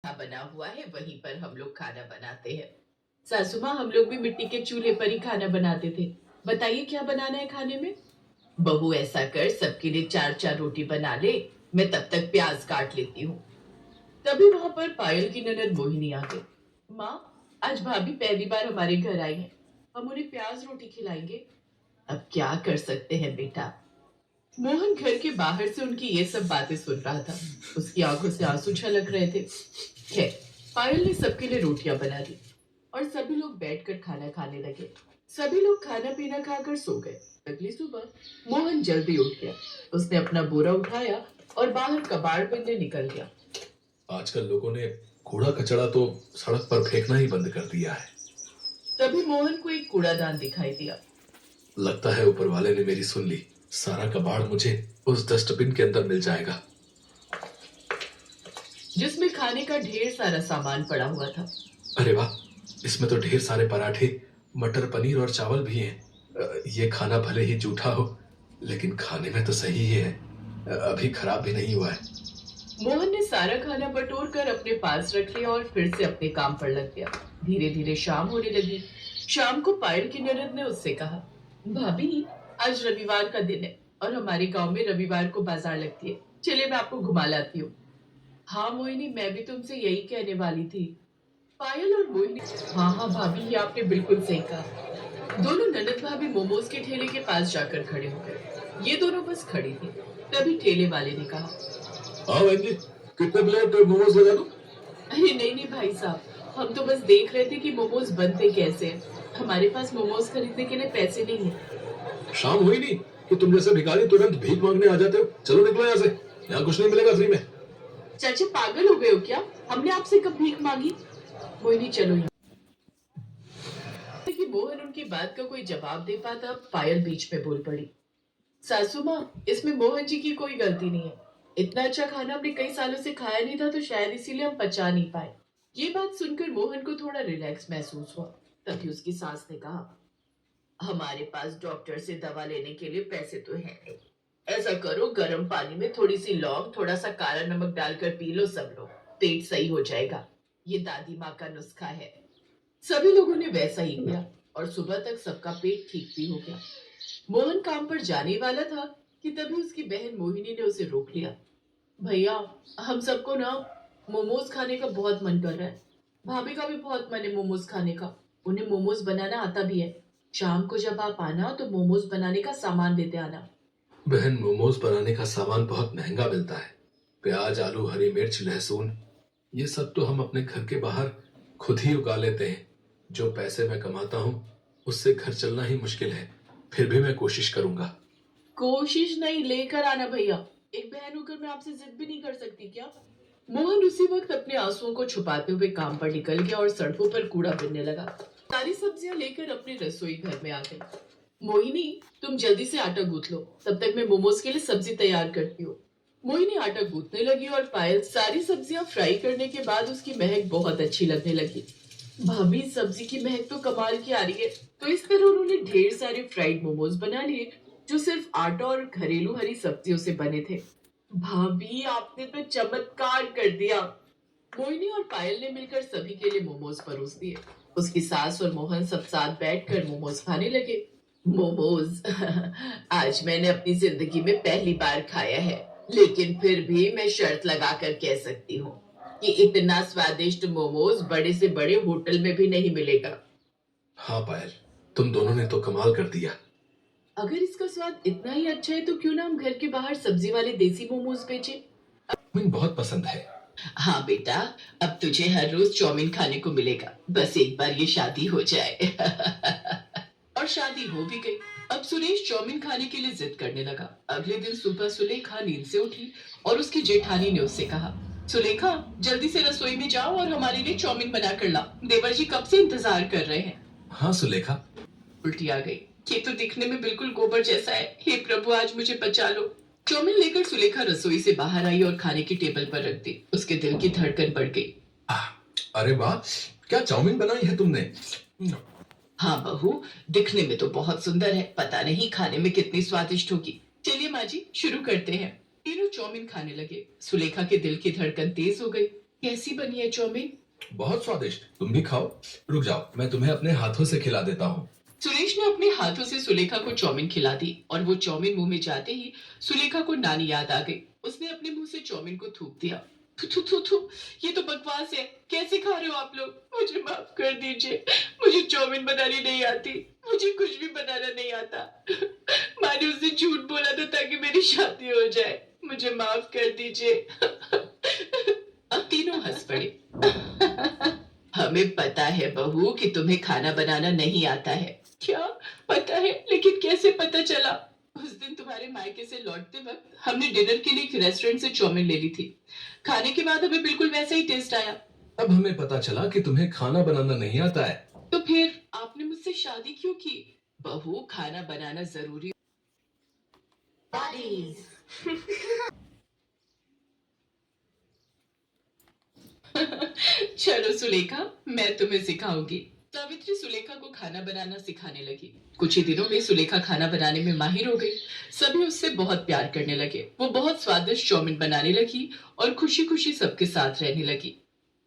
बना हुआ है वहीं पर हम लोग खाना बनाते हैं। सासू माँ, हम लोग भी मिट्टी के चूल्हे पर ही खाना बनाते थे। बताइए क्या बनाना है खाने में? बहू, ऐसा कर सबके लिए चार चार रोटी बना ले। मैं तब तक प्याज काट लेती हूँ। तभी वहां पर पायल की ननद मोहिनी आ गई। माँ, आज भाभी पहली बार हमारे घर आई है। हम उन्हें प्याज रोटी खिलाएंगे। अब क्या कर सकते हैं बेटा। मोहन घर के बाहर से उनकी ये सब बातें सुन रहा था। उसकी आंखों से आंसू छलक रहे थे। खैर, पायल ने सबके लिए रोटियां बना दी और सभी लोग बैठकर खाना खाने लगे। सभी लोग खाना पीना खाकर सो गए। अगली सुबह मोहन जल्दी उठ गया। उसने अपना बोरा उठाया और बाहर कबाड़ बनने निकल गया। आजकल लोगों ने कूड़ा कचरा तो सड़क पर फेंकना ही बंद कर दिया है। तभी मोहन को एक कूड़ादान दिखाई दिया। लगता है ऊपर वाले ने मेरी सुन ली। सारा कबाड़ मुझे उस डस्टबिन के अंदर मिल जाएगा। जिसमें खाने का ढेर सारा सामान पड़ा हुआ था। अरे वाह, इसमें तो ढेर सारे पराठे, मटर पनीर और चावल भी हैं। ये खाना भले ही जूठा हो, लेकिन खाने में तो सही ही है। अभी खराब भी नहीं हुआ है। मोहन ने सारा खाना बटोर कर अपने पास रख लिया और फिर से अपने काम पर लग गया। धीरे धीरे शाम होने लगी। शाम को पायल की ननद ने उससे कहा, भाभी, आज रविवार का दिन है और हमारे गांव में रविवार को बाजार लगती है। चलिए मैं आपको घुमा लाती हूँ। हाँ मोहिनी, मैं भी तुमसे यही कहने वाली थी। पायल और मोहिनी, हाँ हाँ भाभी, ये आपने बिल्कुल सही कहा। दोनों ननद भाभी मोमोज के ठेले के पास जाकर खड़े हो गए। ये दोनों बस खड़ी थी। तभी ठेले वाले ने कहा, हाँ बहन जी, कितने प्लेट मोमोज लगा दूं? अरे नहीं नहीं भाई साहब, हम तो बस देख रहे थे कि मोमोज बनते कैसे हैं। हमारे पास मोमोज खरीदने के लिए पैसे नहीं है। शाम हुई नहीं कि तुम जैसे भिखारी तुरंत भीख मांगने आ जाते हो। चलो निकलो यहाँ से, यहाँ कुछ नहीं मिलेगा फ्री में। चाचा पागल हो गए हो क्या? हमने आपसे कब भीख मांगी? मोहिनी चलो यहाँ। कि मोहन उनकी बात का कोई जवाब दे पाता, पायल बीच में बोल पड़ी। सासू माँ, इसमें मोहन जी की कोई गलती नहीं है। इतना अच्छा खाना हमने कई सालों से खाया नहीं था, तो शायद इसीलिए हम पचा नहीं पाए। ये बात सुनकर मोहन को थोड़ा रिलैक्स महसूस हुआ। तभी उसकी सास ने कहा, हमारे पास डॉक्टर से दवा लेने के लिए पैसे तो है नहीं। ऐसा करो, गर्म पानी में थोड़ी सी लौंग, थोड़ा सा काला नमक डालकर पी लो सब लोग। पेट सही हो जाएगा। ये दादी माँ का नुस्खा है। सभी लोगों ने वैसा ही किया और सुबह तक सबका पेट ठीक भी हो गया। मोहन काम पर जाने वाला था कि तभी उसकी बहन मोहिनी ने उसे रोक लिया। भैया, हम सबको ना मोमोज खाने का बहुत मन कर रहा है। भाभी का भी बहुत मन है मोमोज खाने का। उन्हें मोमोज बनाना आता भी है। शाम को जब आप आना तो मोमोज बनाने का सामान लेते आना। बहन, मोमोज बनाने का सामान बहुत महंगा मिलता है। प्याज, आलू, हरी मिर्च, लहसुन, ये सब तो हम अपने घर के बाहर खुद ही उगा लेते हैं। जो पैसे मैं कमाता हूँ उससे घर चलना ही मुश्किल है। फिर भी मैं कोशिश करूंगा। कोशिश नहीं, लेकर आना भैया। एक बहन होकर मैं आपसे जिद भी नहीं कर सकती क्या? मोहन उसी वक्त अपने आंसुओं को छुपाते हुए काम पर निकल गया और सड़कों पर कूड़ा बिनने लगा। सारी सब्जियां लेकर अपने रसोई घर में आ गई। मोहिनी, तुम जल्दी से आटा गूंथ लो, तब तक मैं मोमोज के लिए सब्जी तैयार करती हूँ। मोहिनी आटा गूंथने लगी और पायल सारी सब्जियां फ्राई करने के बाद उसकी महक बहुत अच्छी लगने लगी। भाभी, सब्जी की महक तो कमाल की आ रही है। तो इस तरह उन्होंने ढेर सारे फ्राइड मोमोज बना लिए, जो सिर्फ आटा और घरेलू हरी सब्जियों से बने थे। भाभी, आपने तो चमत्कार कर दिया। मोहिनी और पायल ने मिलकर सभी के लिए मोमोज परोस दिए। उसकी सास और मोहन सब साथ बैठकर मोमोज खाने लगे। मोमोज आज मैंने अपनी जिंदगी में पहली बार खाया है, लेकिन फिर भी मैं शर्त लगाकर कह सकती हूँ कि इतना स्वादिष्ट मोमोज बड़े से बड़े होटल में भी नहीं मिलेगा। हाँ पायल, तुम दोनों ने तो कमाल कर दिया। अगर इसका स्वाद इतना ही अच्छा है तो क्यों ना हम घर के बाहर सब्जी वाले देसी मोमोज बेचें? मुझे बहुत पसंद है। हाँ बेटा, अब तुझे हर रोज चाउमीन खाने को मिलेगा, बस एक बार ये शादी हो जाए। और शादी हो भी गई। अब सुरेश चाउमीन खाने के लिए जिद करने लगा। अगले दिन सुबह सुलेखा नींद से उठी और उसकी जेठानी ने उससे कहा, सुलेखा, जल्दी से रसोई में जाओ और हमारे लिए चाउमीन बना कर ला। देवर जी कब से इंतजार कर रहे हैं। हाँ सुलेखा। उल्टी आ गई। ये तो दिखने में बिल्कुल गोबर जैसा है। हे प्रभु, आज मुझे बचा लो। चाउमीन लेकर सुलेखा रसोई से बाहर आई और खाने की टेबल पर रख दी। उसके दिल की धड़कन बढ़ गई। अरे वाह, क्या चाउमीन बनाई है तुमने? हाँ बहू, दिखने में तो बहुत सुंदर है, पता नहीं खाने में कितनी स्वादिष्ट होगी। चलिए माँ जी, शुरू करते हैं। तीनों चाउमीन खाने लगे। सुलेखा के दिल की धड़कन तेज हो गई। कैसी बनी है चाउमीन? बहुत स्वादिष्ट। तुम भी खाओ। रुक जाओ, मैं तुम्हें अपने हाथों से खिला देता हूँ। सुरेश ने अपने हाथों से सुलेखा को चाउमीन खिला दी और वो चाउमीन मुंह में जाते ही सुलेखा को नानी याद आ गई। उसने अपने मुंह से चाउमीन को थूक दिया। थू थू थू थू, ये तो बकवास है। कैसे खा रहे हो आप लोग? मुझे माफ कर दीजिए, मुझे चाउमीन बनानी नहीं आती, मुझे कुछ भी बनाना नहीं आता। माँ ने उससे झूठ बोला था ताकि मेरी शादी हो जाए। मुझे माफ कर दीजिए। अब तीनों हंस पड़े। हमें पता है बहू कि तुम्हें खाना बनाना नहीं आता है। क्या पता है? लेकिन कैसे पता चला? उस दिन तुम्हारे मायके से लौटते वक्त हमने डिनर के लिए एक रेस्टोरेंट से चाउमीन ले ली थी। खाने के बाद हमें बिल्कुल वैसा ही टेस्ट आया। अब हमें पता चला कि तुम्हें खाना बनाना नहीं आता है। तो फिर आपने मुझसे शादी क्यों की? बहू, खाना बनाना जरूरी। चलो सुलेखा, मैं तुम्हें सिखाऊंगी। सावित्री सुलेखा को खाना बनाना सिखाने लगी। कुछ ही दिनों में सुलेखा खाना बनाने में माहिर हो गई। सभी उससे बहुत प्यार करने लगे। वो बहुत स्वादिष्ट चाउमीन बनाने लगी और खुशी खुशी सबके साथ रहने लगी।